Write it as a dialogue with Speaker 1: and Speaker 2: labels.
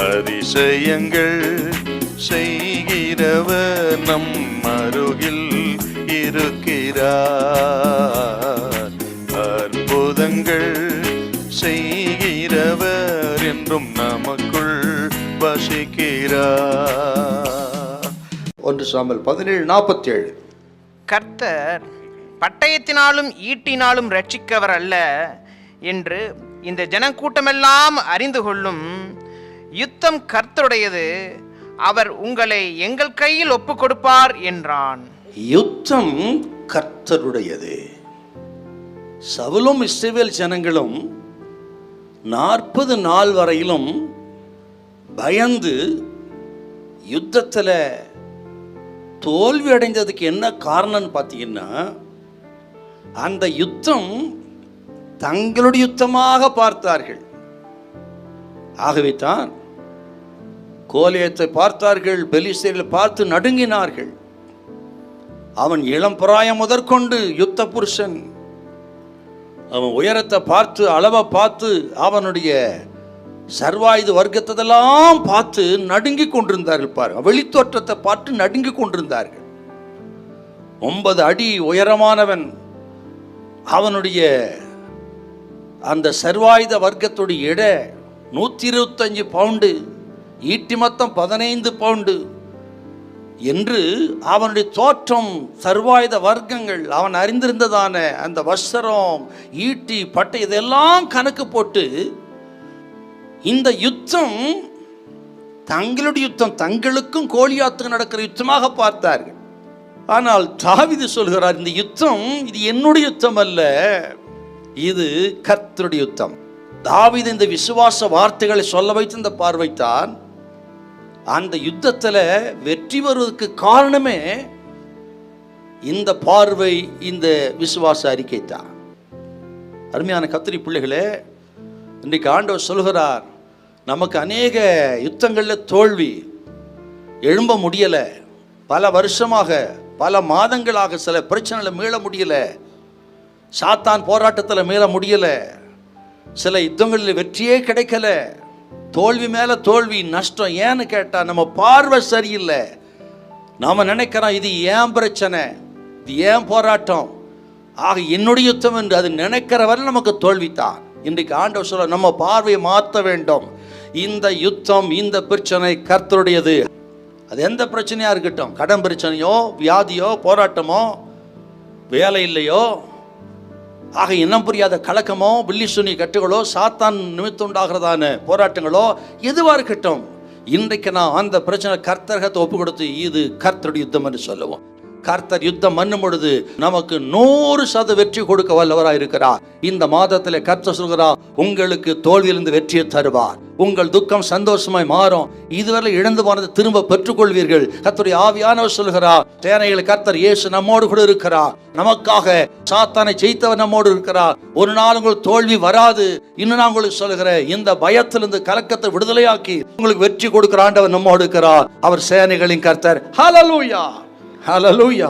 Speaker 1: அதிசயங்கள் செய்கிறவர் நம் அருகில் இருக்கிறார். அற்புதங்கள் செய்கிறவர் என்றும் நமக்குள் வசிக்கிறார்.
Speaker 2: 1 சாமுவேல் 17:47.
Speaker 3: கர்த்தர் பட்டயத்தினாலும் ஈட்டினாலும் ரட்சிக்கவர் அல்ல என்று இந்த ஜனக்கூட்டமெல்லாம் அறிந்து கொள்ளும். யுத்தம் கர்த்தருடையது, அவர் உங்களை எங்கள் கையில் ஒப்பு கொடுப்பார் என்றான்.
Speaker 2: யுத்தம் கர்த்தருடையது. சவுலும் இஸ்ரவேல் ஜனங்களும் 40 நாள் வரையிலும் பயந்து யுத்தத்தில் தோல்வி அடைந்ததுக்கு என்ன காரணம்னு பார்த்தீங்கன்னா, அந்த யுத்தம் தங்களுடைய யுத்தமாக பார்த்தார்கள். ஆகவே தான் கோலியத்தை பார்த்தார்கள், பெலிஸ்தரை பார்த்து நடுங்கினார்கள். அவன் இளம் பிராயம் முதற்கொண்டு யுத்த புருஷன். அவன் உயரத்தை பார்த்து, அளவை பார்த்து, அவனுடைய சர்வாயுத வர்க்கத்தெல்லாம் பார்த்து நடுங்கி கொண்டிருந்தார்கள். பாருங்க, வெளித்தோற்றத்தை பார்த்து நடுங்கி கொண்டிருந்தார்கள். 9 அடி உயரமானவன். அவனுடைய அந்த சர்வாயுத வர்க்கத்துடைய எடை 125 பவுண்டு, ஈட்டி மொத்தம் 15 பவுண்டு என்று அவனுடைய தோற்றம், சர்வாயுத வர்க்கங்கள், அவன் அறிந்திருந்ததான அந்த வஸ்திரம், ஈட்டி, பட்டை, இதெல்லாம் கணக்கு போட்டு இந்த யுத்தம் தங்களுடைய யுத்தம், தங்களுக்கும் கோலியாத்துக்கு நடக்கிற யுத்தமாக பார்த்தார்கள். ஆனால் தாவீது சொல்கிறார், இந்த யுத்தம் இது என்னுடைய யுத்தம் அல்ல, இது கர்த்தருடைய யுத்தம். தாவீது இந்த விசுவாச வார்த்தைகளை சொல்ல வைத்து இந்த பார்வைத்தான் அந்த யுத்தத்தில் வெற்றி வருவதற்கு காரணமே இந்த பார்வை, இந்த விசுவாச அறிக்கை தான். அருமையான கர்த்தருடைய பிள்ளைகளே, இன்றைக்கு ஆண்டவர் சொல்கிறார், நமக்கு அநேக யுத்தங்களில் தோல்வி, எழும்ப முடியலை, பல வருஷமாக பல மாதங்களாக சில பிரச்சனையில் மீள முடியலை, சாத்தான் போராட்டத்தில் மீள முடியலை, சில யுத்தங்களில் வெற்றியே கிடைக்கல, தோல்வி மேலே தோல்வி, நஷ்டம். ஏன்னு கேட்டால் நம்ம பார்வை சரியில்லை. நாம் நினைக்கிறோம் இது ஏன் பிரச்சனை, இது ஏன் போராட்டம், ஆக என்னுடைய யுத்தம் என்று அது நினைக்கிற வரை நமக்கு தோல்வித்தான். இன்றைக்கு ஆண்டவர் சொல்ல, நம்ம பார்வையை மாற்ற வேண்டும். இந்த யுத்தம், இந்த பிரச்சனை கர்த்தருடையது. அது எந்த பிரச்சனையாக இருக்கட்டும், கடன் பிரச்சனையோ, வியாதியோ, போராட்டமோ, வேலை இல்லையோ, ஆக இனம் புரியாத கலக்கமோ, பில்லி சுனி கட்டுகளோ, சாத்தான் நிமித்தம் உண்டாகிறதான போராட்டங்களோ, எதுவாக இருக்கட்டும், இன்றைக்கு நான் அந்த பிரச்சனை கர்த்தர்கத்தை ஒப்பு கொடுத்து இது கர்த்தருடைய யுத்தம் என்று சொல்லுவோம். கர்த்தர் யுத்தம் பண்ணும் பொழுது நமக்கு 100% வெற்றி கொடுக்க வல்லவராக இருக்கிறார். இந்த மாதத்தில் கர்த்தர் சொல்கிறார், உங்களுக்கு தோல்வியிலிருந்து வெற்றியை தருவார், உங்கள் துக்கம் சந்தோஷமாய் மாறும், இதுவரை இழந்து போனதை திரும்ப பெற்றுக்கொள்வீர்கள். கர்த்தருடைய ஆவியானவர் சொல்கிறார், சேனைகள் கர்த்தர் இயேசு நம்மோடு கூட இருக்கிறார், நமக்காக சாத்தானை ஜெயித்தவர் நம்மோடு இருக்கிறார், ஒரு நாள் உங்களுக்கு தோல்வி வராது. இன்னும் நான் உங்களுக்கு சொல்கிறேன், இந்த பயத்திலிருந்து கலக்கத்தை விடுதலையாக்கி உங்களுக்கு வெற்றி கொடுக்கிற ஆண்டவர் நம்மோடு இருக்கிறார். அவர் சேனைகளின் கர்த்தர். ஹல்லேலூயா, ஹல்லேலூயா.